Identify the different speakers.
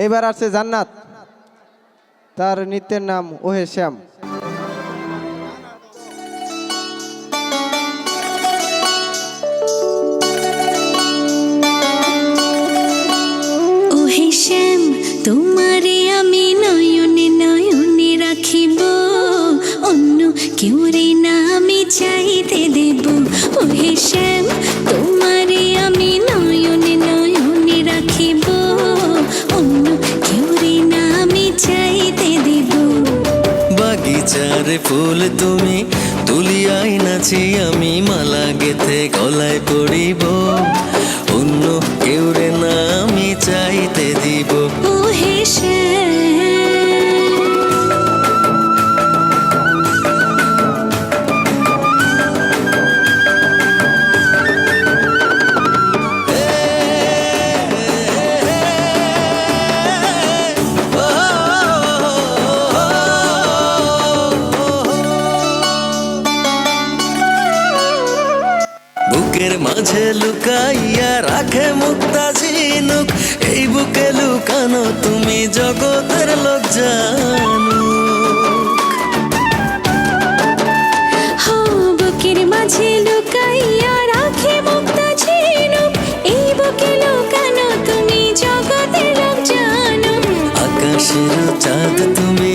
Speaker 1: এবার আসছে জান্নাত, তার নৃত্যের নাম ওহে শ্যাম।
Speaker 2: ওহে শ্যাম তোমারে আমি নয়নে নয়নে রাখিব, অন্য কেউ রে না আমি চাইতে দেব। ওহে শ্যাম তোমারে আমি নয়নে নয়নে রাখিব, অন্য কেউ রে না আমি চাইতে দেব।
Speaker 3: বাগিচার ফুল তুমি তুলিয়াই নাচি আমি মালা গেথে গলায় পড়িব, অন্য কেউ রে না আমি চাইতে দিব।
Speaker 2: ওহে শ্যাম
Speaker 3: বুকের মাঝে লুকাইয়া রাখে মুক্তা ঝিনুক, এই বুকে লুকানো তুমি জগতের লোক জানুক।
Speaker 2: বুকের মাঝে লুকাইয়া রাখে মুক্তা ঝিনুক, এই বুকে লুকানো তুমি জগতের লোক জানো।
Speaker 3: আকাশের চাঁদ তুমি